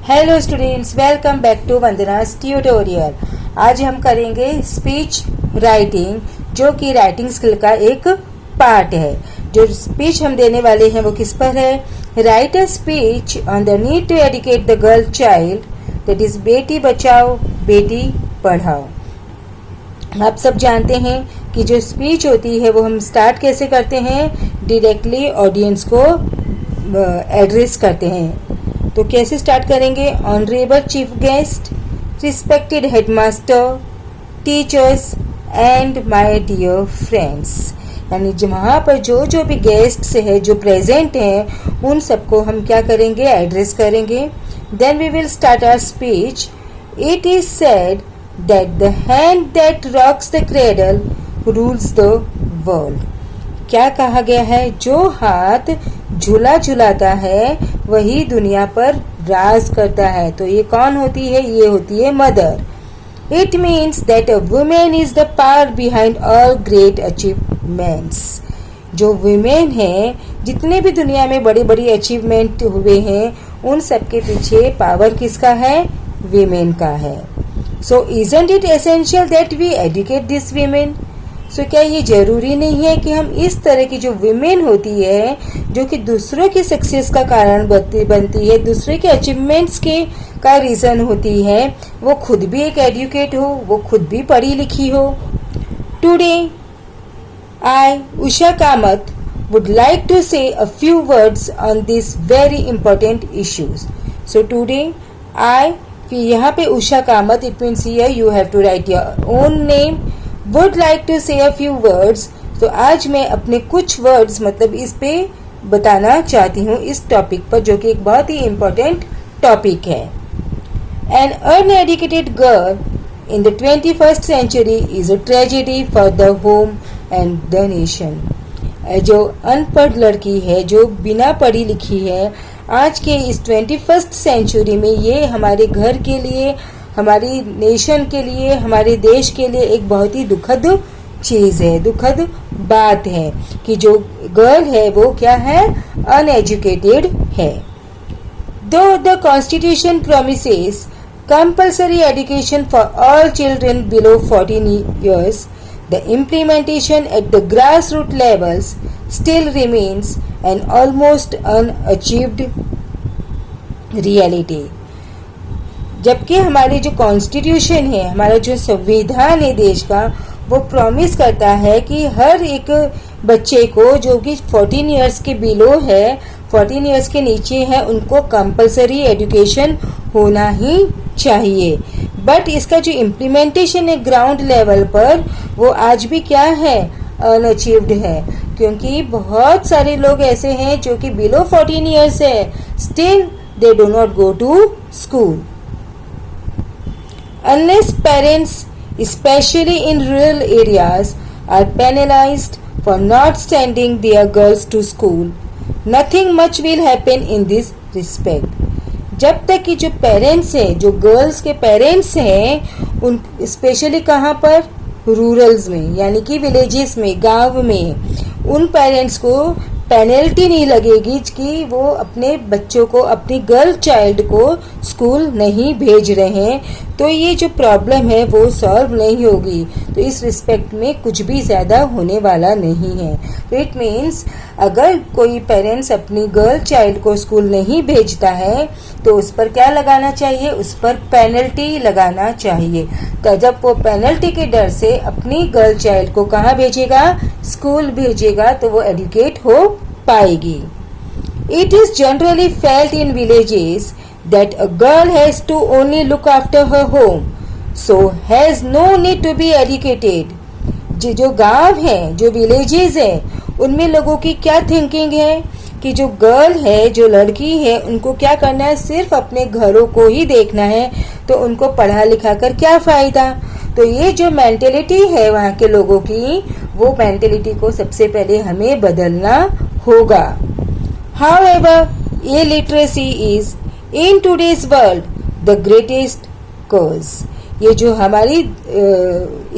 Hello students, welcome back to Vandana's tutorial. आज हम करेंगे स्पीच राइटिंग, जो कि राइटिंग स्किल का एक पार्ट है। जो स्पीच हम देने वाले हैं वो किस पर है? Right a speech on the need to educate the girl child, that is Beti Bachao Beti Padhao. आप सब जानते हैं कि जो स्पीच होती है वो हम स्टार्ट कैसे करते हैं? डायरेक्टली ऑडियंस को एड्रेस करते हैं। तो कैसे स्टार्ट करेंगे? Honourable chief guest, respected headmaster, teachers and my dear friends. यानी वहाँ पर जो भी गेस्ट्स है, जो प्रेजेंट हैं, उन सबको हम क्या करेंगे? एड्रेस करेंगे। Then we will start our speech. It is said that the hand that rocks the cradle rules the world. क्या कहा गया है? जो हाथ झूला झुलाता है वही दुनिया पर राज करता है। तो ये कौन होती है? ये होती है mother. It means that a women is the power behind all great achievements. जो वुमेन है, जितने भी दुनिया में बड़ी बड़ी अचीवमेंट हुए हैं, उन सब के पीछे पावर किसका है? विमेन का है। So isn't it essential that we educate this women? सो क्या ये जरूरी नहीं है कि हम इस तरह की जो विमेन होती है, जो कि दूसरों की सक्सेस का कारण बनती है, दूसरे के अचीवमेंट्स के का रीजन होती है, वो खुद भी एक एडुकेट हो, वो खुद भी पढ़ी लिखी हो? Today I, Usha Kamat, would like to say a few words on these very important issues. So today I, यहाँ पे Usha Kamat, it means here you have to write your own name, would like to say a few words. तो आज मैं अपने कुछ words मतलब इस पे बताना चाहती हूँ, इस टॉपिक पर, जो कि एक बहुत ही इम्पोर्टेंट टॉपिक है। An uneducated girl in the 21st century is a tragedy for the home and the nation. जो अनपढ़ लड़की है, जो बिना पढ़ी लिखी है, आज के इस 21st सेंचुरी में ये हमारे घर के लिए, हमारी नेशन के लिए, हमारे देश के लिए एक बहुत ही दुखद चीज़ है, दुखद बात है कि जो गर्ल है वो क्या है? अनएजुकेटेड है। दो the constitution promises compulsory education for all children below 14 years, the implementation at the grassroots levels still remains an almost unachieved reality. जबकि हमारे जो कॉन्स्टिट्यूशन है, हमारा जो संविधान है देश का, वो प्रॉमिस करता है कि हर एक बच्चे को जो कि 14 इयर्स के बिलो है, 14 इयर्स के नीचे है, उनको कंपलसरी एजुकेशन होना ही चाहिए। बट इसका जो इम्प्लीमेंटेशन है ग्राउंड लेवल पर, वो आज भी क्या है? अनअचीव्ड है। क्योंकि बहुत सारे लोग ऐसे हैं जो कि बिलो 14 इयर्स है, still they do not go to school. Unless parents, especially in rural areas, are penalized for not sending their girls to school, nothing much will happen in this respect. जब तक कि जो parents हैं, जो girls के parents हैं, उन specially कहाँ पर? रूरल्स में, यानी कि विलेजेस में, गांव में, उन पेरेंट्स को पेनल्टी नहीं लगेगी कि वो अपने बच्चों को, अपनी गर्ल चाइल्ड को स्कूल नहीं भेज रहे हैं, तो ये जो प्रॉब्लम है वो सॉल्व नहीं होगी। तो इस रिस्पेक्ट में कुछ भी ज़्यादा होने वाला नहीं है। तो इट मीन्स अगर कोई पेरेंट्स अपनी गर्ल चाइल्ड को स्कूल नहीं भेजता है, तो उस पर क्या लगाना चाहिए? उस पर पेनल्टी लगाना चाहिए। तो जब वो पेनल्टी के डर से अपनी गर्ल चाइल्ड को कहाँ भेजेगा? स्कूल भेजेगा, तो वो एडुकेट हो पाएगी। It is generally felt in villages that a girl has to only look after her home, so has no need to be educated. जो गांव हैं, जो विलेजेस हैं, उनमें लोगों की क्या थिंकिंग है कि जो गर्ल है, जो लड़की है, उनको क्या करना है? सिर्फ अपने घरों को ही देखना है, तो उनको पढ़ा लिखा कर क्या फ़ायदा? तो ये जो मेंटेलिटी है वहाँ के लोगों की, वो मेंटेलिटी को सबसे पहले हमें बदलना होगा। However, illiteracy is in today's world the greatest cause. ये जो हमारी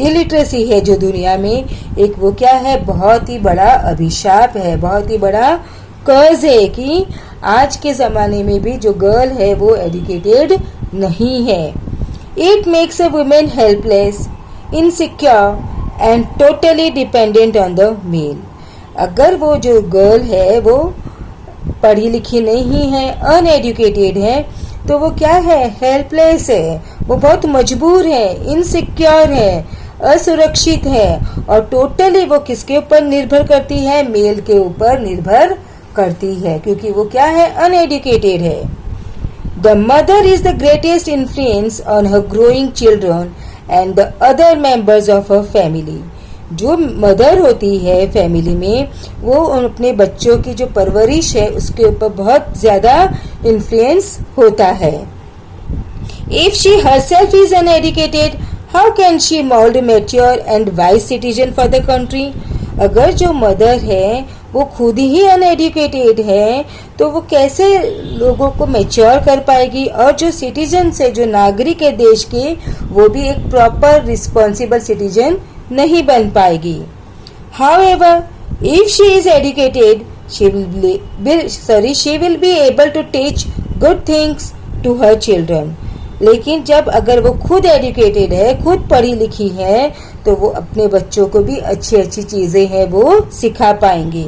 इलिटरेसी है जो दुनिया में, एक वो क्या है? बहुत ही बड़ा अभिशाप है, बहुत ही बड़ा कर्ज है कि आज के ज़माने में भी जो गर्ल है वो एजुकेटेड नहीं है। It makes a women helpless, insecure and totally dependent on the male. अगर वो जो गर्ल है वो पढ़ी लिखी नहीं है, अनएजुकेटेड है, तो वो क्या है, हेल्पलेस है, वो बहुत मजबूर है, इनसिक्योर है, असुरक्षित है और टोटली वो किसके ऊपर निर्भर करती है, मेल के ऊपर निर्भर करती है, क्योंकि वो क्या है, अनएजुकेटेड है। The mother is the greatest influence on her growing children and the other members of her family. जो मदर होती है फैमिली में, वो अपने बच्चों की जो परवरिश है उसके ऊपर बहुत ज्यादा इन्फ्लुएंस होता है। If she herself is uneducated, how can she mould mature and wise citizen for the country. अगर जो मदर है वो खुद ही अनएजुकेटेड है तो वो कैसे लोगों को मैच्योर कर पाएगी और जो सिटीजन है, जो नागरिक है देश के, वो भी एक प्रॉपर रिस्पॉन्सिबल सिटीजन नहीं बन पाएगी। However, if she is educated, she will be able to teach good things to her children. लेकिन जब अगर वो खुद एजुकेटेड है, खुद पढ़ी लिखी है, तो वो अपने बच्चों को भी अच्छी अच्छी चीजें हैं वो सिखा पाएंगी।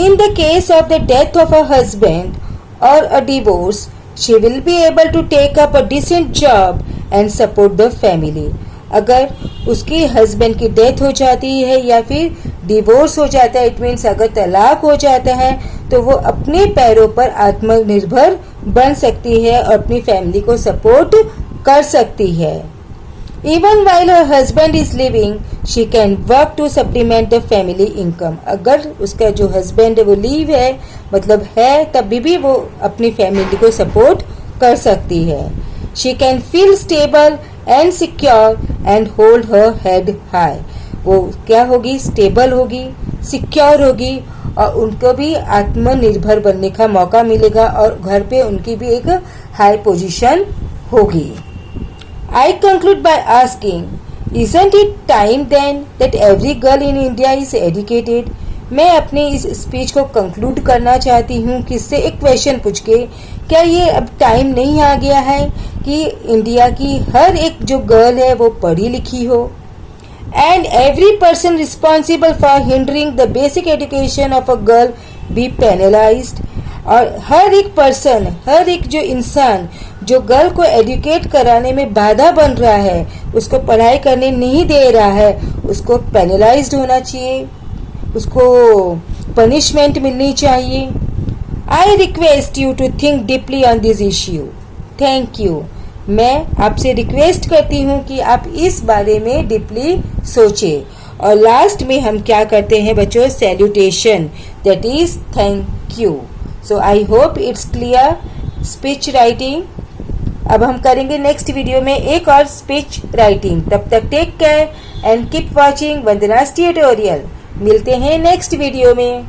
In the case of the death of a husband or a divorce, she will be able to take up a decent job and support the family. अगर उसके हस्बैंड की डेथ हो जाती है या फिर डिवोर्स हो जाता है, इट मीन्स अगर तलाक हो जाता है, तो वो अपने पैरों पर आत्मनिर्भर बन सकती है और अपनी फैमिली को सपोर्ट कर सकती है। Even while her husband is living, she can work to supplement the family income. अगर उसका जो हस्बैंड है वो लीव है, मतलब है, तभी भी वो अपनी फैमिली को सपोर्ट कर सकती है। She can feel stable and secure and hold her head high. वो क्या होगी, स्टेबल होगी, सिक्योर होगी और उनको भी आत्मनिर्भर बनने का मौका मिलेगा और घर पे उनकी भी एक हाई पोजीशन होगी। I conclude by asking, isn't it time then that every girl in India is educated? मैं अपने इस स्पीच को कंक्लूड करना चाहती हूँ किससे, एक क्वेश्चन पूछ के, क्या ये अब टाइम नहीं आ गया है कि इंडिया की हर एक जो गर्ल है वो पढ़ी लिखी हो? And every person responsible for hindering the basic education of a girl be penalised. और हर एक पर्सन, हर एक जो इंसान जो गर्ल को एजुकेट कराने में बाधा बन रहा है, उसको पढ़ाई करने नहीं दे रहा है, उसको पेनलाइज्ड होना चाहिए, उसको पनिशमेंट मिलनी चाहिए। I request you to think deeply on this issue. Thank you. मैं आपसे रिक्वेस्ट करती हूँ कि आप इस बारे में डीपली सोचें। और लास्ट में हम क्या करते हैं बच्चों, salutation, that is thank you. So I hope it's clear speech writing. अब हम करेंगे नेक्स्ट वीडियो में एक और स्पीच राइटिंग। तब तक take care and keep watching Vandana's tutorial. मिलते हैं नेक्स्ट वीडियो में।